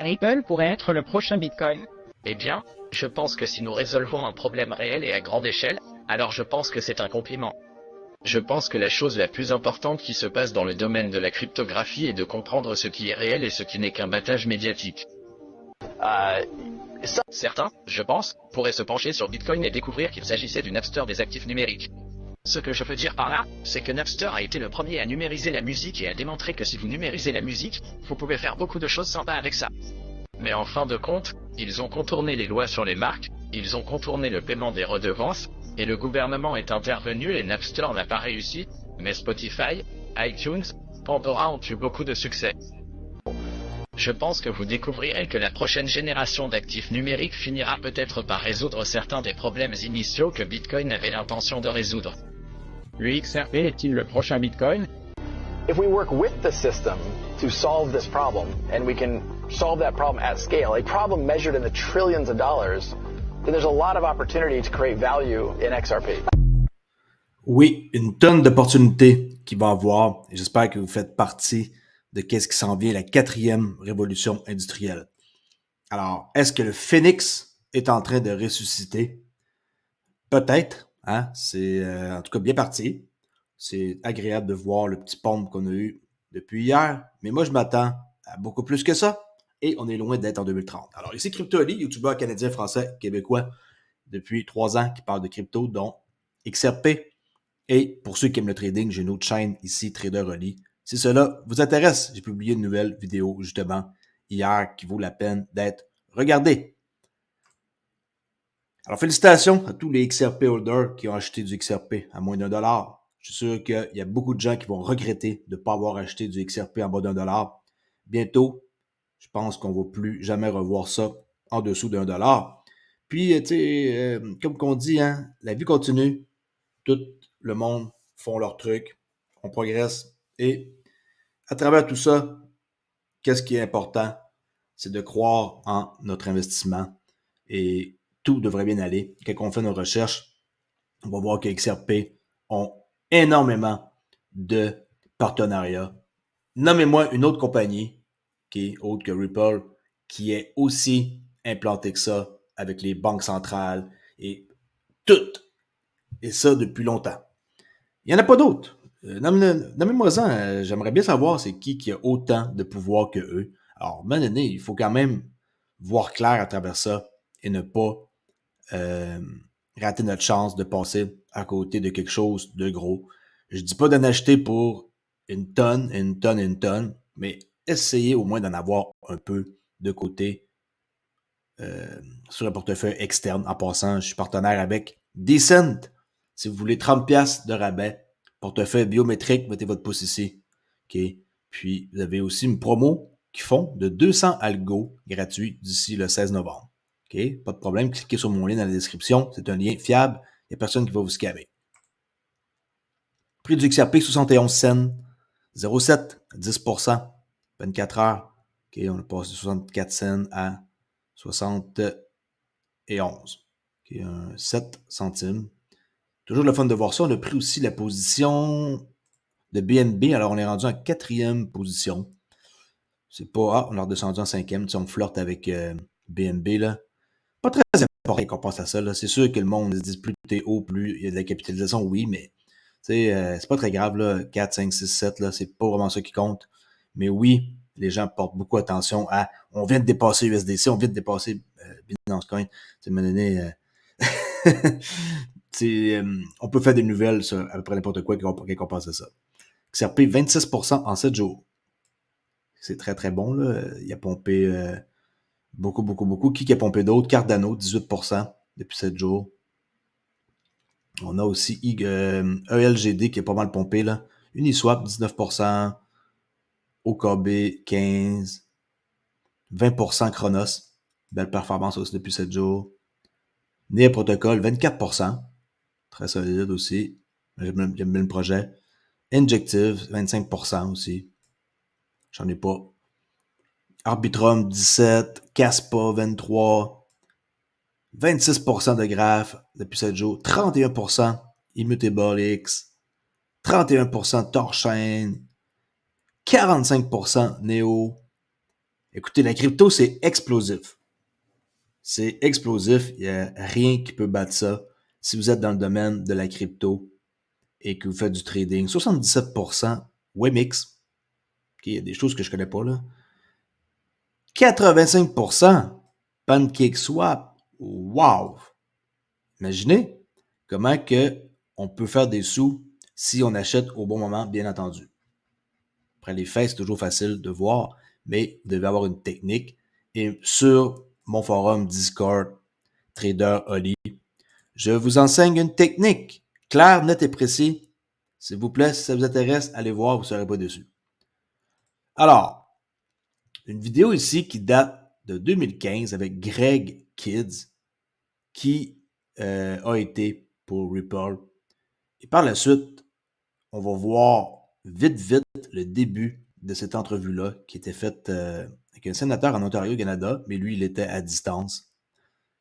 Ripple pourrait être le prochain Bitcoin. Eh bien, je pense que si nous résolvons un problème réel et à grande échelle, alors je pense que c'est un compliment. Je pense que la chose la plus importante qui se passe dans le domaine de la cryptographie est de comprendre ce qui est réel et ce qui n'est qu'un battage médiatique. Certains, je pense, pourraient se pencher sur Bitcoin et découvrir qu'il s'agissait du Napster des actifs numériques. Ce que je veux dire par là, c'est que Napster a été le premier à numériser la musique et a démontré que si vous numérisez la musique, vous pouvez faire beaucoup de choses sympas avec ça. Mais en fin de compte, ils ont contourné les lois sur les marques, ils ont contourné le paiement des redevances, et le gouvernement est intervenu et Napster n'a pas réussi, mais Spotify, iTunes, Pandora ont eu beaucoup de succès. Je pense que vous découvrirez que la prochaine génération d'actifs numériques finira peut-être par résoudre certains des problèmes initiaux que Bitcoin avait l'intention de résoudre. L'UXRP est-il le prochain Bitcoin? If we work with the system to solve this problem, and we can solve that problem at scale, a problem measured in the trillions of dollars, then there's a lot of opportunity to create value in XRP. Oui, une tonne d'opportunités qu'il va avoir et j'espère que vous faites partie de qu'est-ce qui s'en vient, la 4e révolution industrielle. Alors, est-ce que le Phénix est en train de ressusciter? Peut-être, hein? C'est en tout cas bien parti. C'est agréable de voir le petit pompe qu'on a eu depuis hier, mais moi je m'attends à beaucoup plus que ça et on est loin d'être en 2030. Alors ici Crypto Ali, youtubeur canadien, français, québécois depuis 3 ans qui parle de crypto, dont XRP. Et pour ceux qui aiment le trading, j'ai une autre chaîne ici, Trader Ali. Si cela vous intéresse, j'ai publié une nouvelle vidéo justement hier qui vaut la peine d'être regardée. Alors félicitations à tous les XRP holders qui ont acheté du XRP à moins d'$1. Je suis sûr qu'il y a beaucoup de gens qui vont regretter de ne pas avoir acheté du XRP en bas d'$1. Bientôt, je pense qu'on ne va plus jamais revoir ça en dessous d'$1. Puis, tu sais, comme qu'on dit, hein, la vie continue. Tout le monde font leur truc. On progresse. Et à travers tout ça, qu'est-ce qui est important? C'est de croire en notre investissement. Et tout devrait bien aller. Quand on fait nos recherches, on va voir que XRP ont énormément de partenariats. Nommez-moi une autre compagnie qui est autre que Ripple, qui est aussi implantée que ça avec les banques centrales et toutes. Et ça depuis longtemps. Il n'y en a pas d'autres. Nommez-moi-en. J'aimerais bien savoir c'est qui a autant de pouvoir que eux. Alors, à un moment donné, il faut quand même voir clair à travers ça et ne pas rater notre chance de passer à côté de quelque chose de gros. Je dis pas d'en acheter pour une tonne, mais essayez au moins d'en avoir un peu de côté sur un portefeuille externe. En passant, je suis partenaire avec Decent. Si vous voulez 30$ de rabais, portefeuille biométrique, mettez votre pouce ici. OK. Puis, vous avez aussi une promo qui font de 200 algos gratuits d'ici le 16 novembre. OK? Pas de problème, cliquez sur mon lien dans la description. C'est un lien fiable. Il n'y a personne qui va vous scammer. Prix du XRP, 71 cents. 0,7 à 10%. 24 heures. OK, on a passé de 64 cents à 71. OK, 7 centimes. Toujours le fun de voir ça. On a pris aussi la position de BNB. Alors, on est rendu en 4e position. C'est pas... Ah, on est redescendu en 5e. Tu sais, on flirte avec BNB, là. Pas très important qu'on pense à ça, là. C'est sûr que le monde se dit plus t'es haut, plus il y a de la capitalisation, oui, mais c'est pas très grave, là. 4, 5, 6, 7, là. C'est pas vraiment ça qui compte. Mais oui, les gens portent beaucoup attention à... On vient de dépasser USDC, on vient de dépasser Binance Coin. Tu m'as donné... on peut faire des nouvelles sur à peu près n'importe quoi qu'on pense à ça. XRP, 26% en 7 jours. C'est très, très bon, là. Il a pompé beaucoup. Qui a pompé d'autres? Cardano, 18% depuis 7 jours. On a aussi ELGD qui est pas mal pompé, là. Uniswap, 19%. OKB, 15%. 20% Chronos. Belle performance aussi depuis 7 jours. NEA Protocol, 24%. Très solide aussi. J'aime bien le projet. Injective, 25% aussi. J'en ai pas. Arbitrum, 17%. Caspa, 23%. 26% de Graph depuis 7 jours. 31% Immutable X. 31% Torchain. 45% Neo. Écoutez, la crypto, c'est explosif. C'est explosif. Il n'y a rien qui peut battre ça. Si vous êtes dans le domaine de la crypto et que vous faites du trading, 77% Wemix. Okay, il y a des choses que je ne connais pas là. 85% PancakeSwap. Wow! Imaginez comment que on peut faire des sous si on achète au bon moment, bien entendu. Après les faits, c'est toujours facile de voir, mais vous devez avoir une technique. Et sur mon forum Discord, Trader Oli, je vous enseigne une technique claire, nette et précise. S'il vous plaît, si ça vous intéresse, allez voir, vous ne serez pas déçus. Alors, une vidéo ici qui date de 2015 avec Greg Kids qui a été pour Ripple. Et par la suite, on va voir vite le début de cette entrevue-là qui était faite avec un sénateur en Ontario, Canada, mais lui, il était à distance,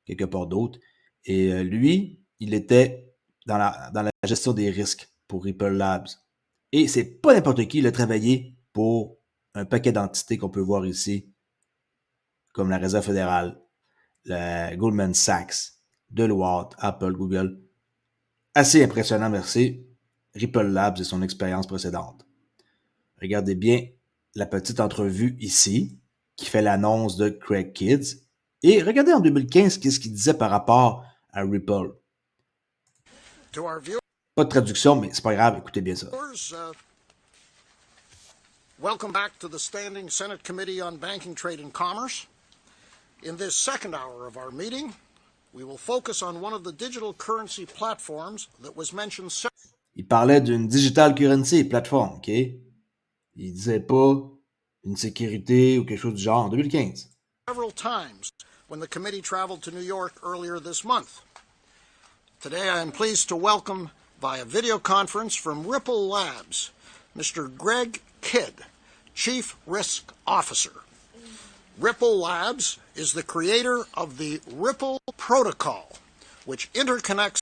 quelque part d'autre. Et lui, il était dans la gestion des risques pour Ripple Labs. Et c'est pas n'importe qui, il a travaillé pour un paquet d'entités qu'on peut voir ici, comme la Réserve fédérale, la Goldman Sachs, Deloitte, Apple, Google. Assez impressionnant, merci. Ripple Labs et son expérience précédente. Regardez bien la petite entrevue ici, qui fait l'annonce de Craig Kids. Et regardez en 2015 qu'est-ce qu'il disait par rapport à Ripple. Pas de traduction, mais c'est pas grave, écoutez bien ça. Welcome back to the Standing Senate Committee on Banking, Trade and Commerce. In this second hour of our meeting, we will focus on one of the digital currency platforms that was mentioned. Il parlait d'une digital currency plateforme, ok? Il disait pas une sécurité ou quelque chose du genre en 2015. Several times when the committee traveled to New York earlier this month. Today I am pleased to welcome via video conference from Ripple Labs, Mr. Greg Kidd, Chief Risk Officer. Ripple Labs is the creator of the Ripple Protocol, which interconnects.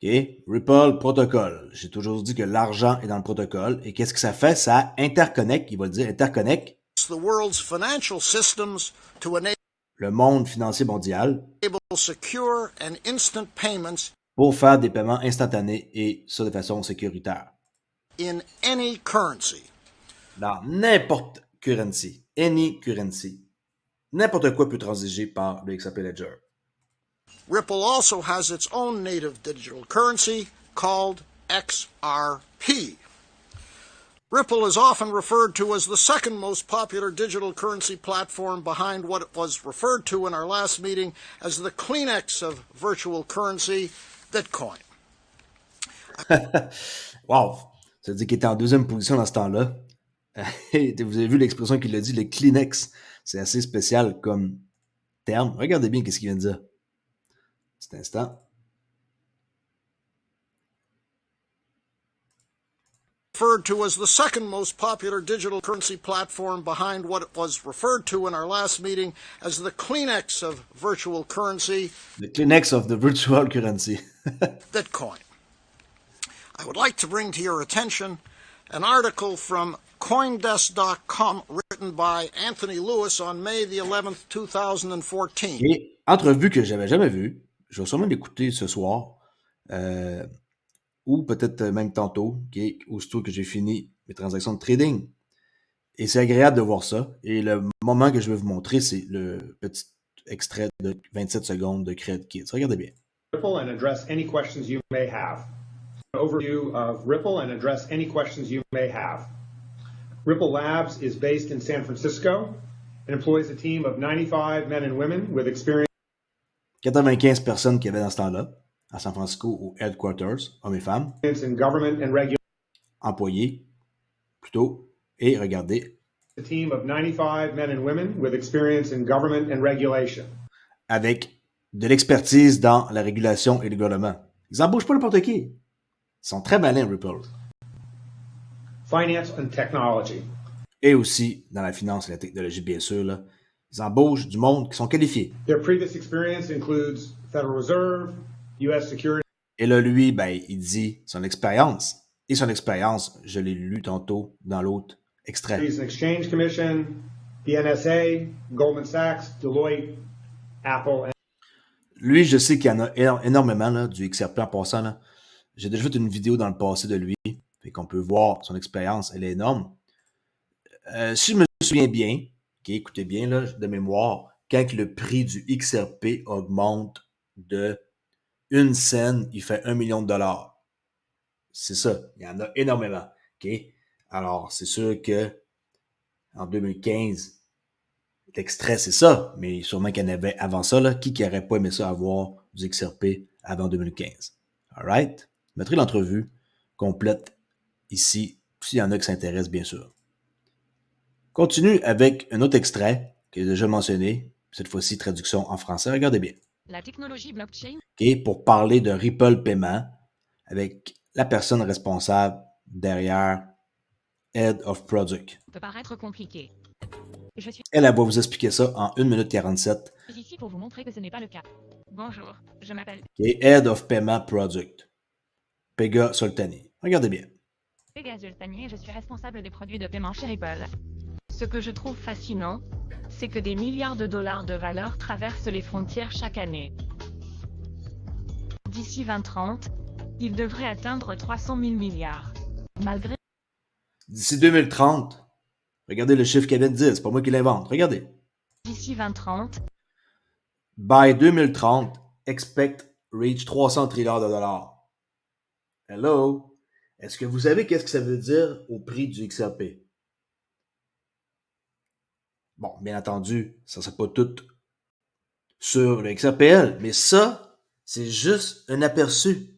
OK, Ripple Protocol. J'ai toujours dit que l'argent est dans le protocole. Et qu'est-ce que ça fait? Ça interconnecte, il va le dire, interconnecte the world's financial systems to enable le monde financier mondial secure and instant payments pour faire des paiements instantanés et ça de façon sécuritaire. In any currency. Dans n'importe currency. Any currency. N'importe quoi peut transiger par le XRP Ledger. Ripple also has its own native digital currency called XRP. Ripple is often referred to as the second most popular digital currency platform behind what was referred to in our last meeting as the Kleenex of virtual currency, Bitcoin. Wow! Ça veut dire qu'il était en deuxième position dans ce temps-là. Vous avez vu l'expression qu'il a dit, le Kleenex. C'est assez spécial comme terme. Regardez bien ce qu'il vient de dire. Petit instant. Referred to as the second most popular digital currency platform behind what was referred to in our last meeting as the Kleenex of virtual currency. The Kleenex of the virtual currency. Bitcoin. I would like to bring to your attention an article from Coindesk.com written by Anthony Lewis on May the 11th, 2014. Et entrevue que j'avais jamais vue. Je vais sûrement l'écouter ce soir. Ou peut-être même tantôt, okay, aussitôt que j'ai fini mes transactions de trading. Et c'est agréable de voir ça. Et le moment que je vais vous montrer, c'est le petit extrait de 27 secondes de Craig Kids. Regardez bien. Ripple and address any questions you may have. An overview of Ripple and address any questions you may have. Ripple Labs is based in San Francisco and employs a team of 95 men and women with experience. 95 personnes qu'il y avait dans ce temps-là, à San Francisco, au headquarters, hommes et femmes. In government and employés, plutôt. Et regardez. A team of 95 men and women with experience in government and regulation. Avec de l'expertise dans la régulation et le gouvernement. Ils n'embauchent pas n'importe qui. Ils sont très malins, Ripple. Finance and technology. Et aussi dans la finance et la technologie, bien sûr. Là. Ils embauchent du monde qui sont qualifiés. Their previous experience includes Federal Reserve, US Security. Et là, lui, ben, il dit son expérience. Et son expérience, je l'ai lu tantôt dans l'autre extrait. Securities and Exchange Commission, The NSA, Goldman Sachs, Deloitte, Apple, and Lui, je sais qu'il y en a énormément là, du XRP en passant. Là. J'ai déjà fait une vidéo dans le passé de lui. Fait qu'on peut voir son expérience, elle est énorme. Si je me souviens bien, okay, écoutez bien là, de mémoire, quand le prix du XRP augmente de 1 cent, il fait 1 million de dollars. C'est ça, il y en a énormément. Okay? Alors, c'est sûr que en 2015, l'extrait, c'est ça, mais sûrement qu'il y en avait avant ça. Là. Qui n'aurait pas aimé ça avoir du XRP avant 2015? Alright? Je mettrai l'entrevue complète ici, s'il y en a qui s'intéressent, bien sûr. Continue avec un autre extrait que j'ai déjà mentionné, cette fois-ci traduction en français. Regardez bien. La technologie blockchain Okay? Pour parler de Ripple Paiement avec la personne responsable derrière Head of Product. peut paraître compliqué. Je suis Elle va vous expliquer ça en 1 minute 47. ici pour vous montrer que ce n'est pas le cas. Bonjour, je m'appelle Okay? Head of Payment Product. Pega Soltani. Regardez bien. Pegasus Tanier et je suis responsable des produits de paiement chez Ripple. Ce que je trouve fascinant, c'est que des milliards de dollars de valeur traversent les frontières chaque année. D'ici 2030, il devrait atteindre 300 000 milliards. Malgré D'ici 2030, regardez le chiffre qu'elle vient de dire, c'est pas moi qui l'invente. Regardez. d'ici 2030, By 2030, expect reach 300 trilliards de dollars. Hello? Est-ce que vous savez qu'est-ce que ça veut dire au prix du XRP? Bon, bien entendu, ça ne sera pas tout sur le XRPL, mais ça, c'est juste un aperçu.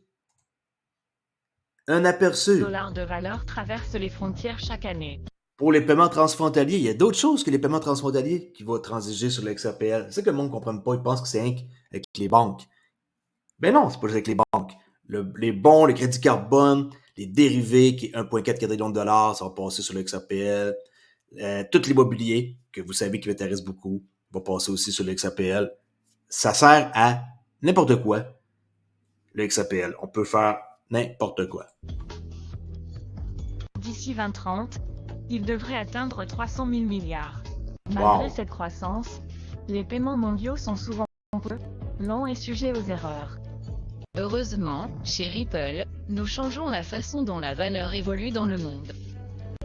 Un aperçu. dollars de valeur traversent les frontières chaque année. Pour les paiements transfrontaliers, il y a d'autres choses que les paiements transfrontaliers qui vont transiger sur le XRPL. C'est ça que le monde ne comprend pas. Ils pensent que c'est avec les banques. Ben non, c'est pas juste avec les banques. Les bons, les crédits carbone, les dérivés qui est 1,4 quadrillion de dollars, ça va passer sur le XRPL. Tout l'immobilier, que vous savez qui m'intéresse beaucoup, va passer aussi sur le XRPL. Ça sert à n'importe quoi, le XRPL. On peut faire n'importe quoi. D'ici 2030, il devrait atteindre 300 000 milliards. Malgré Wow. cette croissance, les paiements mondiaux sont souvent peu longs et sujets aux erreurs. Heureusement, chez Ripple, nous changeons la façon dont la valeur évolue dans le monde.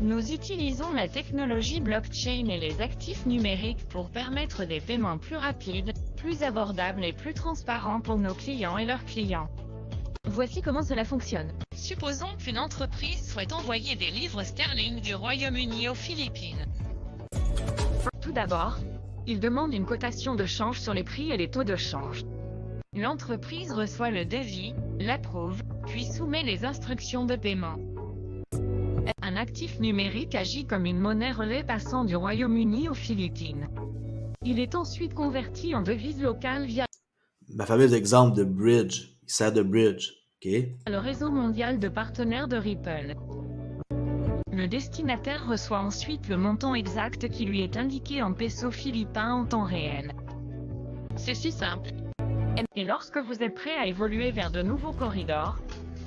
Nous utilisons la technologie blockchain et les actifs numériques pour permettre des paiements plus rapides, plus abordables et plus transparents pour nos clients et leurs clients. Voici comment cela fonctionne. Supposons qu'une entreprise souhaite envoyer des livres sterling du Royaume-Uni aux Philippines. Tout d'abord, il demande une cotation de change sur les prix et les taux de change. L'entreprise reçoit le devis, l'approuve, puis soumet les instructions de paiement. Un actif numérique agit comme une monnaie relais passant du Royaume-Uni aux Philippines. Il est ensuite converti en devise locale via Ma fameuse exemple de bridge, il sert de bridge. Okay? le réseau mondial de partenaires de Ripple. Le destinataire reçoit ensuite le montant exact qui lui est indiqué en pesos philippins en temps réel. C'est si simple. Et lorsque vous êtes prêt à évoluer vers de nouveaux corridors,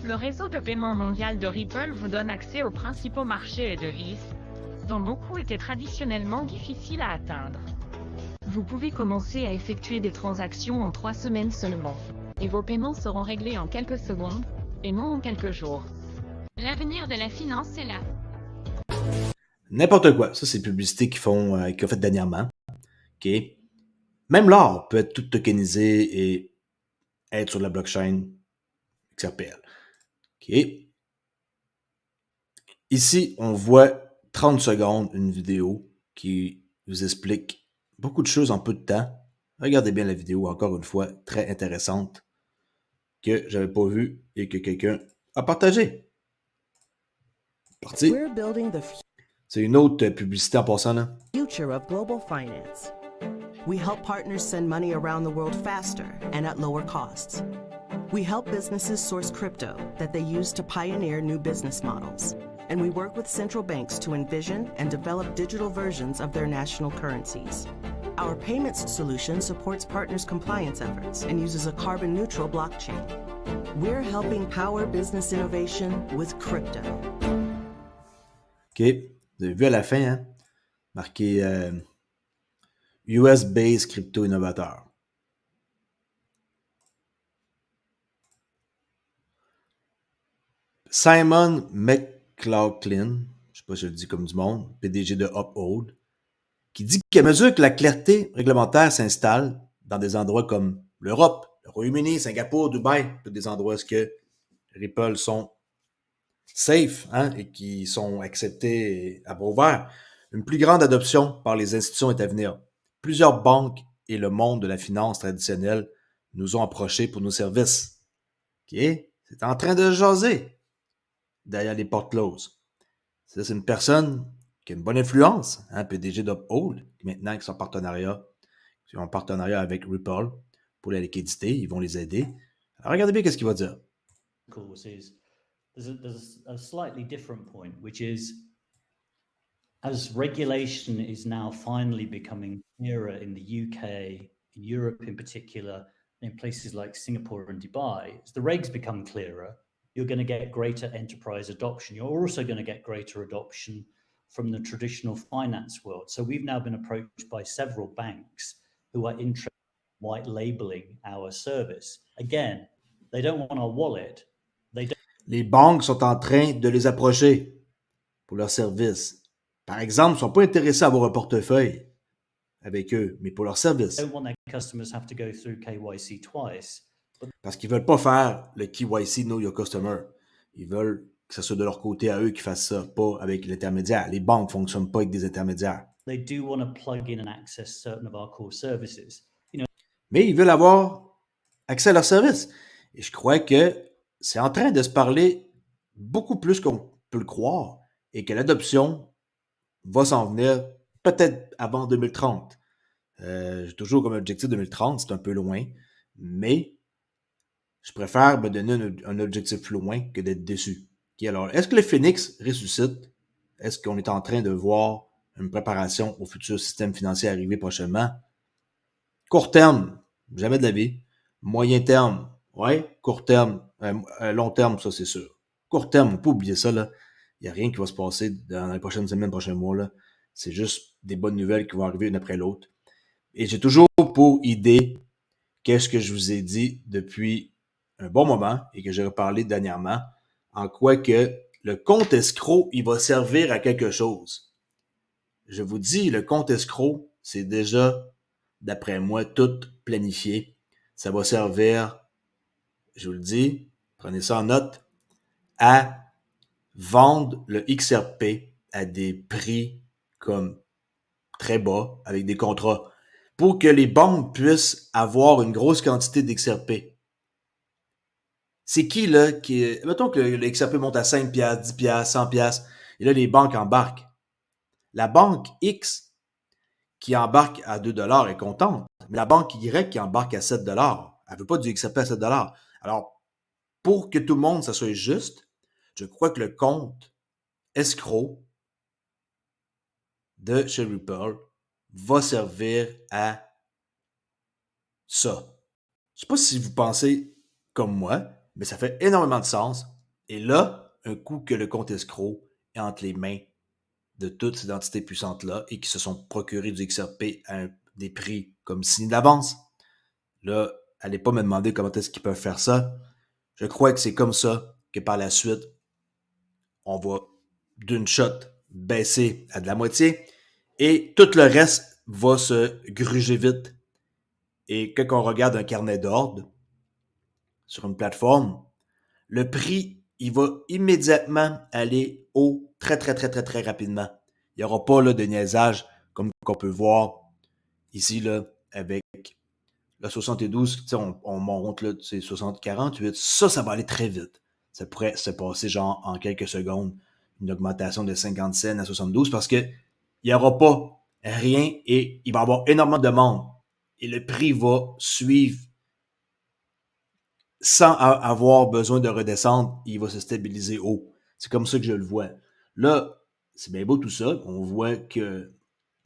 le réseau de paiement mondial de Ripple vous donne accès aux principaux marchés et devises, dont beaucoup étaient traditionnellement difficiles à atteindre. Vous pouvez commencer à effectuer des transactions en 3 semaines seulement, et vos paiements seront réglés en quelques secondes, et non en quelques jours. L'avenir de la finance est là. N'importe quoi. Ça, c'est les publicités qu'ils ont faites dernièrement. Okay? Même l'or peut être tout tokenisé et être sur la blockchain XRPL. Okay? Ici, on voit 30 secondes une vidéo qui vous explique beaucoup de choses en peu de temps. Regardez bien la vidéo, encore une fois, très intéressante, que j'avais pas vue et que quelqu'un a partagé. Parti. We're building the C'est une autre publicité en passant là. future of global finance. We help partners send money around the world faster and at lower costs. We help businesses source crypto that they use to pioneer new business models. And we work with central banks to envision and develop digital versions of their national currencies. Our payments solution supports partners' compliance efforts and uses a carbon-neutral blockchain. We're helping power business innovation with crypto. OK. Vous avez vu à la fin, hein? Marqué US-based crypto-innovateur. Simon McLaughlin, je ne sais pas si je le dis comme du monde, PDG de Uphold, qui dit qu'à mesure que la clarté réglementaire s'installe dans des endroits comme l'Europe, le Royaume-Uni, Singapour, Dubaï, tous des endroits où que Ripple sont safe et qui sont acceptés à bras ouverts, une plus grande adoption par les institutions est à venir. Plusieurs banques et le monde de la finance traditionnelle nous ont approchés pour nos services. OK? C'est en train de jaser derrière les portes closes. Ça, c'est une personne qui a une bonne influence, PDG d'Uphold, maintenant qui sont en partenariat avec Ripple pour la liquidité, ils vont les aider. Alors, regardez bien ce qu'il va dire. There's a slightly different point, which is as regulation is now finally becoming clearer in the UK, in Europe in particular, in places like Singapore and Dubai, as the regs become clearer, you're going to get greater enterprise adoption. You're also going to get greater adoption from the traditional finance world. So we've now been approached by several banks who are interested in white labeling our service. Again, they don't want our wallet. Les banques sont en train de les approcher pour leurs services. Par exemple, ils ne sont pas intéressés à avoir un portefeuille avec eux, mais pour leurs services. Parce qu'ils ne veulent pas faire le KYC Know Your Customer. Ils veulent que ce soit de leur côté à eux qui fassent ça, pas avec l'intermédiaire. Les banques ne fonctionnent pas avec des intermédiaires. They do want to plug in and access certain of our core services. Mais ils veulent avoir accès à leurs services. Et je crois que c'est en train de se parler beaucoup plus qu'on peut le croire et que l'adoption va s'en venir peut-être avant 2030. J'ai toujours comme objectif 2030, c'est un peu loin, mais je préfère me donner un objectif plus loin que d'être déçu. Okay, alors, est-ce que le Phoenix ressuscite? Est-ce qu'on est en train de voir une préparation au futur système financier arriver prochainement? Court terme, jamais de la vie. Moyen terme, ouais. Court terme, long terme, ça c'est sûr. Court terme, on peut oublier ça, là. Il n'y a rien qui va se passer dans les prochaines semaines, prochains mois, là. C'est juste des bonnes nouvelles qui vont arriver une après l'autre. Et j'ai toujours pour idée qu'est-ce que je vous ai dit depuis un bon moment et que j'ai reparlé dernièrement, en quoi que le compte escroc, il va servir à quelque chose. Je vous dis, le compte escroc, c'est déjà, d'après moi, tout planifié. Ça va servir, je vous le dis, prenez ça en note, à vendre le XRP à des prix comme très bas, avec des contrats, pour que les banques puissent avoir une grosse quantité d'XRP. C'est qui, là, mettons que le XRP monte à 5$, 10$, 100$, et là, les banques embarquent. La banque X qui embarque à 2$ est contente, mais la banque Y qui embarque à 7$, elle veut pas du XRP à 7$. Alors, pour que tout le monde, ça soit juste, je crois que le compte escroc de chez Ripple va servir à ça. Je sais pas si vous pensez comme moi, mais ça fait énormément de sens. Et là, un coup que le compte escroc est entre les mains de toutes ces entités puissantes-là et qui se sont procurées du XRP à des prix comme signé d'avance, là, allez pas me demander comment est-ce qu'ils peuvent faire ça. Je crois que c'est comme ça que par la suite, on va d'une shot baisser à de la moitié et tout le reste va se gruger vite. Et quand on regarde un carnet d'ordre sur une plateforme, le prix, il va immédiatement aller haut très, très, très, très, très rapidement. Il n'y aura pas là, de niaisage comme qu'on peut voir ici là, avec le 72, on monte là, c'est 60-48. Ça va aller très vite. Ça pourrait se passer genre en quelques secondes, une augmentation de 50 cents à 72 parce que il n'y aura pas rien et il va y avoir énormément de demande. Et le prix va suivre sans avoir besoin de redescendre, il va se stabiliser haut. C'est comme ça que je le vois. Là, c'est bien beau tout ça. On voit qu'il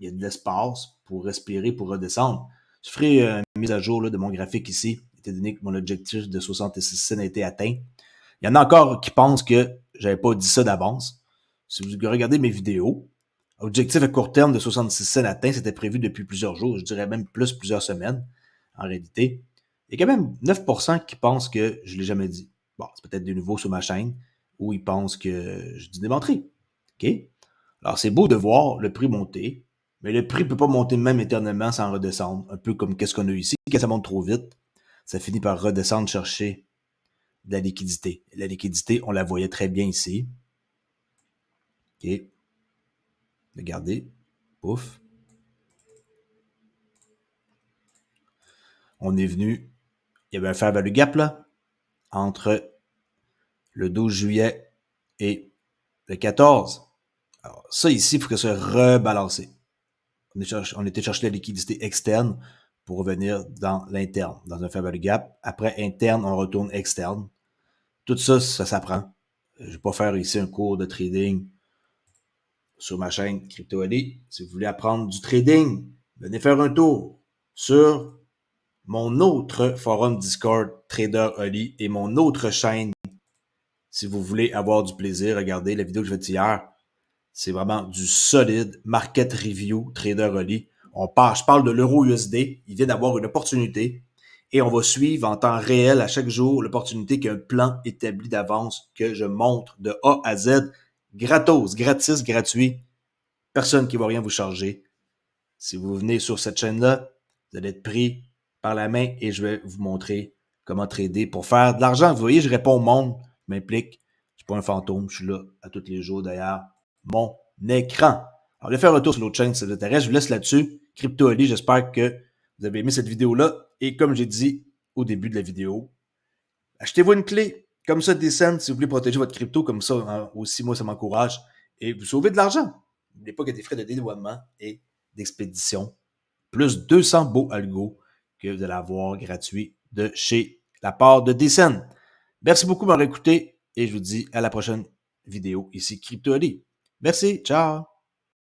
y a de l'espace pour respirer, pour redescendre. Je ferai une mise à jour là, de mon graphique ici, étant donné que mon objectif de 66 cents a été atteint. Il y en a encore qui pensent que j'avais pas dit ça d'avance. Si vous regardez mes vidéos, Objectif à court terme de 66 cents atteint, c'était prévu depuis plusieurs jours, je dirais même plus plusieurs semaines, en réalité. Il y a quand même 9% qui pensent que je ne l'ai jamais dit. Bon, c'est peut-être des nouveaux sur ma chaîne, ou ils pensent que je dis des menteries. OK? Alors, c'est beau de voir le prix monter, mais le prix ne peut pas monter même éternellement sans redescendre. Un peu comme qu'est-ce qu'on a eu ici. Quand ça monte trop vite, ça finit par redescendre chercher de la liquidité. Et la liquidité, on la voyait très bien ici. OK? Regardez. Pouf. On est venu. Il y avait un fair value gap là, entre le 12 juillet et le 14. Alors, ça ici, il faut que ça soit rebalancé. On était chercher la liquidité externe pour revenir dans l'interne, dans un fair value gap. Après interne, on retourne externe. Tout ça, ça s'apprend. Je ne vais pas faire ici un cours de trading sur ma chaîne CryptoAli. Si vous voulez apprendre du trading, venez faire un tour sur mon autre forum Discord, Trader Oli, et mon autre chaîne. Si vous voulez avoir du plaisir, regardez la vidéo que je fais hier. C'est vraiment du solide market review Trader Oli. Je parle de l'euro USD. Il vient d'avoir une opportunité et on va suivre en temps réel à chaque jour l'opportunité qui a un plan établi d'avance que je montre de A à Z, gratos, gratis, gratuit. Personne qui va rien vous charger. Si vous venez sur cette chaîne-là, vous allez être pris par la main et je vais vous montrer comment trader pour faire de l'argent. Vous voyez, je réponds au monde, je m'implique. Je suis pas un fantôme, je suis là à tous les jours derrière mon écran. Alors, je vais faire un tour sur l'autre chaîne si ça vous intéresse. Je vous laisse là-dessus. CryptoAli, j'espère que vous avez aimé cette vidéo-là. Et comme j'ai dit au début de la vidéo, achetez-vous une clé. Comme ça, Decent, si vous voulez protéger votre crypto, comme ça, hein, aussi, moi, ça m'encourage. Et vous sauvez de l'argent. N'oubliez pas qu'il y a des frais de dédouanement et d'expédition. Plus 200 beaux algos que vous allez avoir gratuits de chez la part de Decent. Merci beaucoup de m'avoir écouté et je vous dis à la prochaine vidéo ici CryptoAli. Merci, ciao!